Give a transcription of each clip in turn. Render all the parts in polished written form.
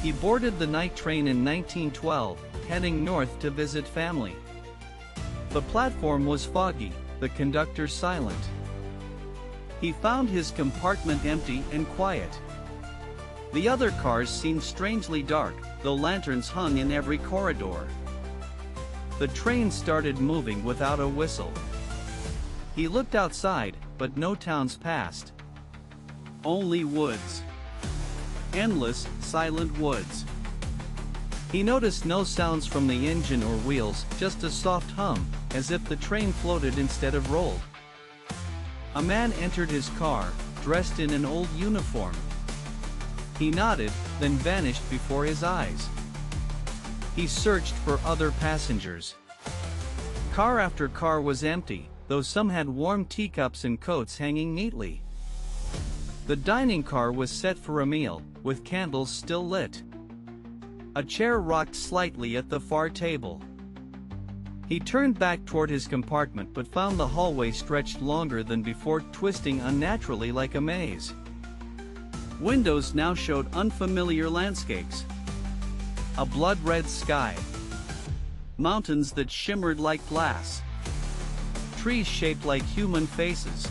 He boarded the night train in 1912, heading north to visit family. The platform was foggy, the conductor silent. He found his compartment empty and quiet. The other cars seemed strangely dark, though lanterns hung in every corridor. The train started moving without a whistle. He looked outside, but no towns passed. Only woods. Endless, silent woods. He noticed no sounds from the engine or wheels, just a soft hum, as if the train floated instead of rolled. A man entered his car, dressed in an old uniform. He nodded, then vanished before his eyes. He searched for other passengers. Car after car was empty, though some had warm teacups and coats hanging neatly. The dining car was set for a meal, with candles still lit. A chair rocked slightly at the far table. He turned back toward his compartment but found the hallway stretched longer than before, twisting unnaturally like a maze. Windows now showed unfamiliar landscapes. A blood-red sky. Mountains that shimmered like glass. Trees shaped like human faces.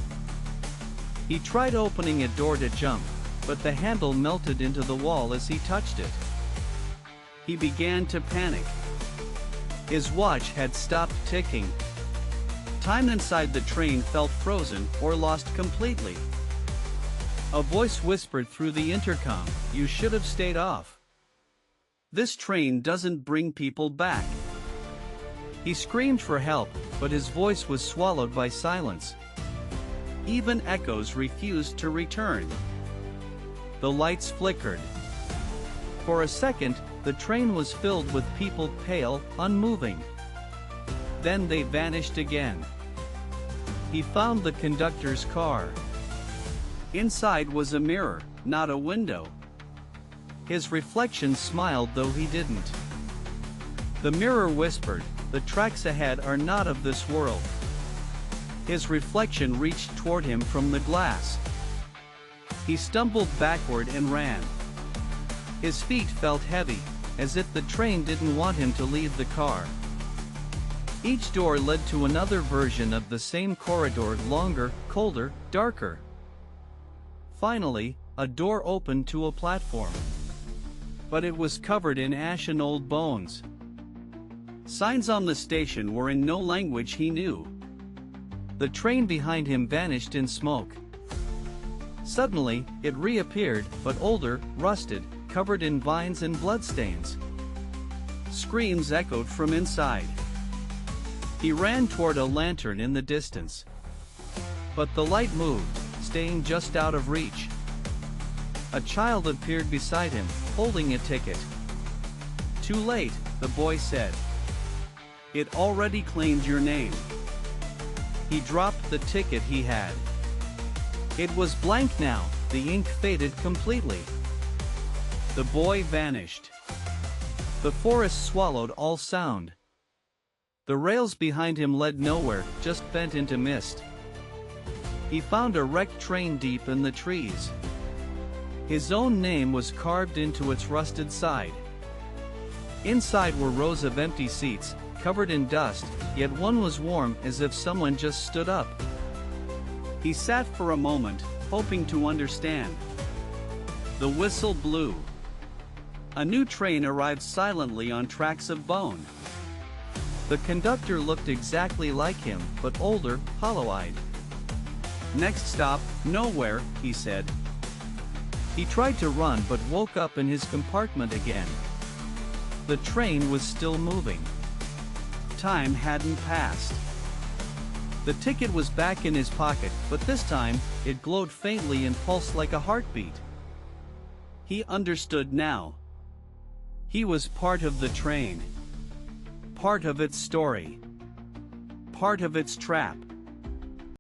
He tried opening a door to jump, but the handle melted into the wall as he touched it. He began to panic. His watch had stopped ticking. Time inside the train felt frozen or lost completely. A voice whispered through the intercom, "You should have stayed off. This train doesn't bring people back." He screamed for help, but his voice was swallowed by silence. Even echoes refused to return. The lights flickered. For a second, the train was filled with people, pale, unmoving. Then they vanished again. He found the conductor's car. Inside was a mirror, not a window. His reflection smiled, though he didn't. The mirror whispered, "The tracks ahead are not of this world." His reflection reached toward him from the glass. He stumbled backward and ran. His feet felt heavy, as if the train didn't want him to leave the car. Each door led to another version of the same corridor, longer, colder, darker. Finally, a door opened to a platform. But it was covered in ash and old bones. Signs on the station were in no language he knew. The train behind him vanished in smoke. Suddenly, it reappeared, but older, rusted, covered in vines and bloodstains. Screams echoed from inside. He ran toward a lantern in the distance. But the light moved, staying just out of reach. A child appeared beside him, holding a ticket. "Too late," the boy said. "It already claimed your name." He dropped the ticket he had. It was blank now, the ink faded completely. The boy vanished. The forest swallowed all sound. The rails behind him led nowhere, just bent into mist. He found a wrecked train deep in the trees. His own name was carved into its rusted side. Inside were rows of empty seats, covered in dust, yet one was warm, as if someone just stood up. He sat for a moment, hoping to understand. The whistle blew. A new train arrived silently on tracks of bone. The conductor looked exactly like him, but older, hollow-eyed. "Next stop, nowhere," he said. He tried to run but woke up in his compartment again. The train was still moving. Time hadn't passed. The ticket was back in his pocket, but this time, it glowed faintly and pulsed like a heartbeat. He understood now. He was part of the train. Part of its story. Part of its trap.